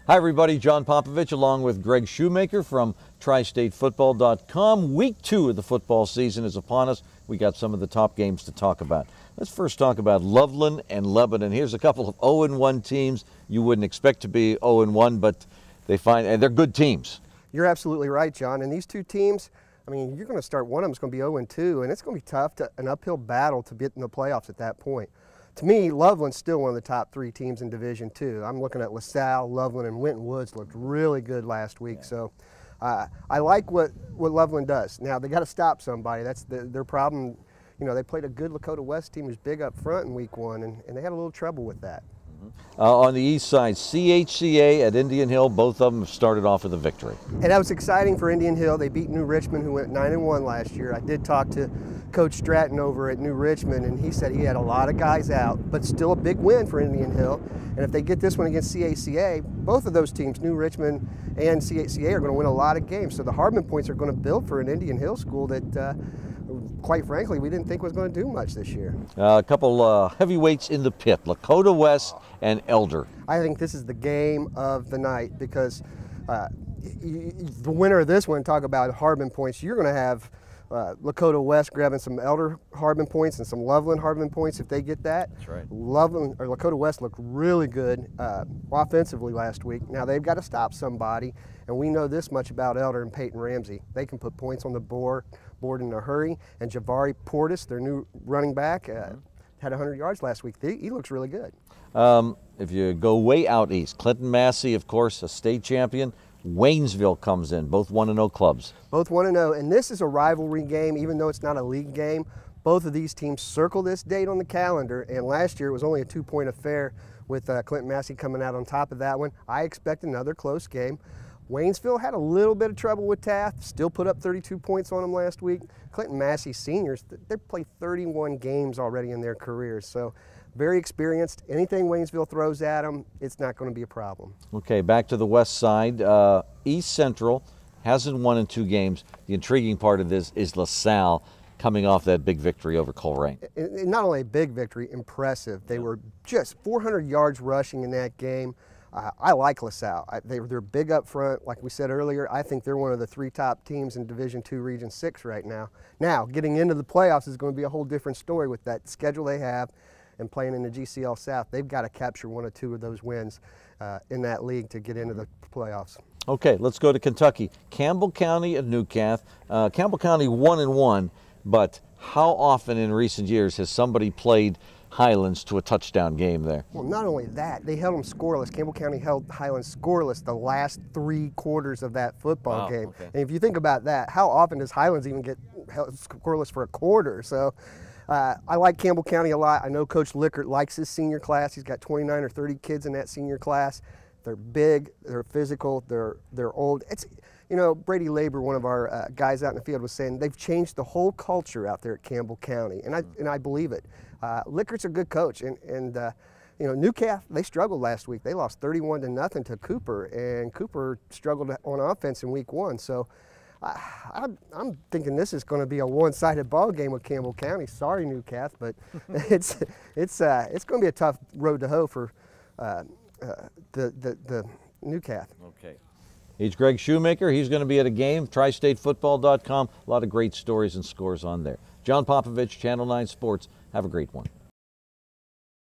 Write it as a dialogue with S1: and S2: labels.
S1: Hi everybody, John Popovich along with Greg Shoemaker from tristatefootball.com. Week 2 of the football season is upon us. We got some of the top games to talk about. Let's first talk about Loveland and Lebanon. Here's a couple of 0-1 teams. You wouldn't expect to be 0-1, but and they're good teams.
S2: You're absolutely right, John. And these two teams, I mean, you're going to start one of them is going to be 0-2, and it's going to be tough, an uphill battle to get in the playoffs at that point. To me, Loveland's still one of the top 3 teams in Division II. I'm looking at LaSalle, Loveland, and Winton Woods looked really good last week. Yeah. So I like what Loveland does. Now, they got to stop somebody. That's their problem. You know, they played a good Lakota West team who's big up front in week 1, and they had a little trouble with that.
S1: On the east side, CHCA at Indian Hill, both of them have started off with a victory.
S2: And that was exciting for Indian Hill. They beat New Richmond, who went 9-1 last year. I did talk to Coach Stratton over at New Richmond, and he said he had a lot of guys out, but still a big win for Indian Hill. And if they get this one against CHCA, both of those teams, New Richmond and CHCA, are going to win a lot of games. So the Hardman points are going to build for an Indian Hill school that, quite frankly, we didn't think was going to do much this year.
S1: A couple heavyweights in the pit, Lakota West and Elder.
S2: I think this is the game of the night because the winner of this one, talk about Hardman points, you're going to have Lakota West grabbing some Elder Hardman points and some Loveland Hardman points if they get that.
S1: That's right.
S2: Lakota West looked really good offensively last week. Now they've got to stop somebody, and we know this much about Elder and Peyton Ramsey. They can put points on the board in a hurry, and Javari Portis, their new running back, had 100 yards last week. He looks really good.
S1: If you go way out east, Clinton Massey, of course, a state champion. Waynesville comes in, both 1-0 clubs.
S2: Both 1-0, and this is a rivalry game, even though it's not a league game. Both of these teams circle this date on the calendar, and last year it was only a 2-point affair with Clinton Massey coming out on top of that one. I expect another close game. Waynesville had a little bit of trouble with Taft, still put up 32 points on them last week. Clinton Massey seniors, they've played 31 games already in their careers, so very experienced. Anything Waynesville throws at them, it's not going to be a problem.
S1: Okay, back to the west side. East Central hasn't won in 2 games. The intriguing part of this is LaSalle coming off that big victory over Coleraine.
S2: Not only a big victory, impressive. They were just 400 yards rushing in that game. I like LaSalle. They're big up front. Like we said earlier, I think they're one of the 3 top teams in Division II Region 6 right now. Now, getting into the playoffs is going to be a whole different story with that schedule they have and playing in the GCL South. They've got to capture 1 or 2 of those wins in that league to get into the playoffs.
S1: Okay, let's go to Kentucky. Campbell County and Newcath. Campbell County 1-1, but how often in recent years has somebody played Highlands to a touchdown game there?
S2: Well, not only that, they held them scoreless. Campbell County held Highlands scoreless the last 3 quarters of that football game. Okay. And if you think about that, how often does Highlands even get held scoreless for a quarter? So I like Campbell County a lot. I know Coach Lickert likes his senior class. He's got 29 or 30 kids in that senior class. They're big, they're physical, they're old. It's, you know, Brady Labor, one of our guys out in the field, was saying they've changed the whole culture out there at Campbell County, and I believe it. Lickert's a good coach, and you know, Newcath, they struggled last week. They lost 31-0 to Cooper, and Cooper struggled on offense in week 1. So I'm thinking this is going to be a one-sided ball game with Campbell County. Sorry, Newcath, but it's going to be a tough road to hoe for the Newcath.
S1: Okay. He's Greg Shoemaker. He's going to be at a game. tristatefootball.com. A lot of great stories and scores on there. John Popovich, Channel 9 Sports. Have a great one.